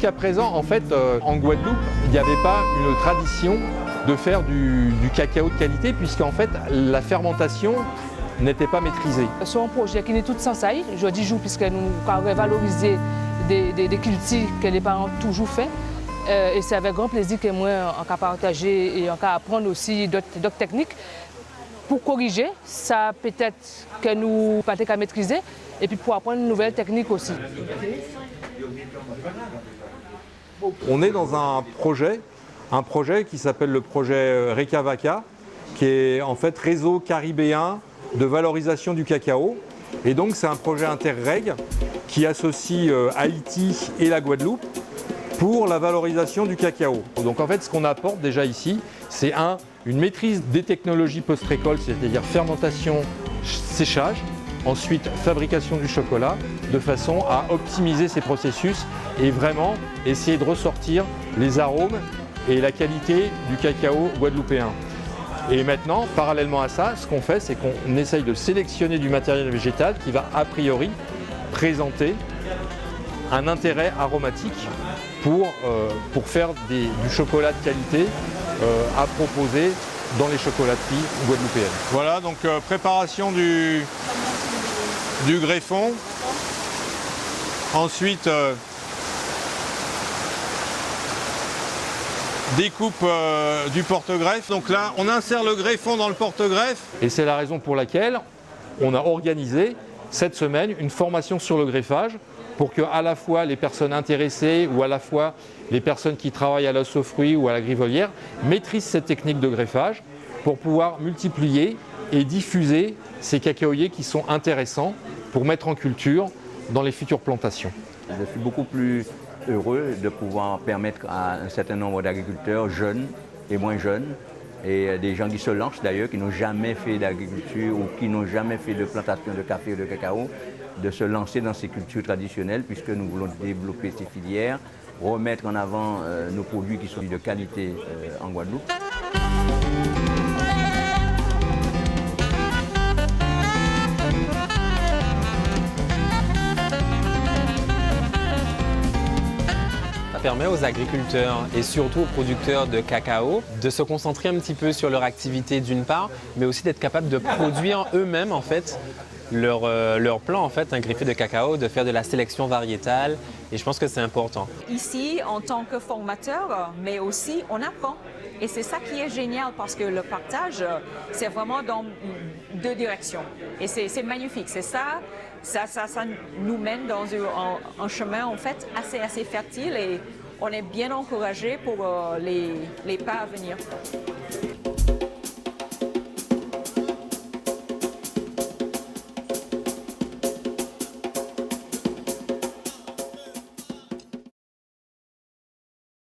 Jusqu'à présent, en fait, en Guadeloupe, il n'y avait pas une tradition de faire du cacao de qualité, puisqu'en fait, la fermentation n'était pas maîtrisée. C'est un projet qui est tout sans saille, je dis jour, puisque nous avons valorisé des cultures que les parents ont toujours fait. Et c'est avec grand plaisir que moi, on peut partager et on peut apprendre aussi d'autres techniques pour corriger ça peut-être que nous ne pouvons pas maîtriser et puis pour apprendre une nouvelle technique aussi. On est dans un projet qui s'appelle le projet RECAVACA, qui est en fait réseau caribéen de valorisation du cacao. Et donc c'est un projet interreg qui associe Haïti et la Guadeloupe pour la valorisation du cacao. Donc en fait ce qu'on apporte déjà ici, c'est une maîtrise des technologies post-récolte, c'est-à-dire fermentation, séchage, ensuite fabrication du chocolat, de façon à optimiser ces processus et vraiment essayer de ressortir les arômes et la qualité du cacao guadeloupéen. Et maintenant, parallèlement à ça, ce qu'on fait, c'est qu'on essaye de sélectionner du matériel végétal qui va a priori présenter un intérêt aromatique pour faire du chocolat de qualité à proposer dans les chocolateries guadeloupéennes. Voilà, donc préparation du greffon. Ensuite, découpe du porte-greffe. Donc là, on insère le greffon dans le porte-greffe. Et c'est la raison pour laquelle on a organisé cette semaine une formation sur le greffage pour que à la fois les personnes intéressées ou à la fois les personnes qui travaillent à l'os aux fruits ou à la grivolière maîtrisent cette technique de greffage pour pouvoir multiplier et diffuser ces cacaoyers qui sont intéressants pour mettre en culture dans les futures plantations. Je suis beaucoup plus heureux de pouvoir permettre à un certain nombre d'agriculteurs jeunes et moins jeunes, et des gens qui se lancent d'ailleurs, qui n'ont jamais fait d'agriculture ou qui n'ont jamais fait de plantation de café ou de cacao, de se lancer dans ces cultures traditionnelles, puisque nous voulons développer ces filières, remettre en avant nos produits qui sont de qualité en Guadeloupe. Ça permet aux agriculteurs et surtout aux producteurs de cacao de se concentrer un petit peu sur leur activité d'une part, mais aussi d'être capable de produire eux-mêmes en fait leur plan en fait, un greffé de cacao, de faire de la sélection variétale, et je pense que c'est important. Ici, en tant que formateur, mais aussi on apprend. Et c'est ça qui est génial parce que le partage, c'est vraiment dans deux directions. Et c'est magnifique. C'est ça nous mène dans un chemin en fait assez fertile et on est bien encouragé pour les pas à venir.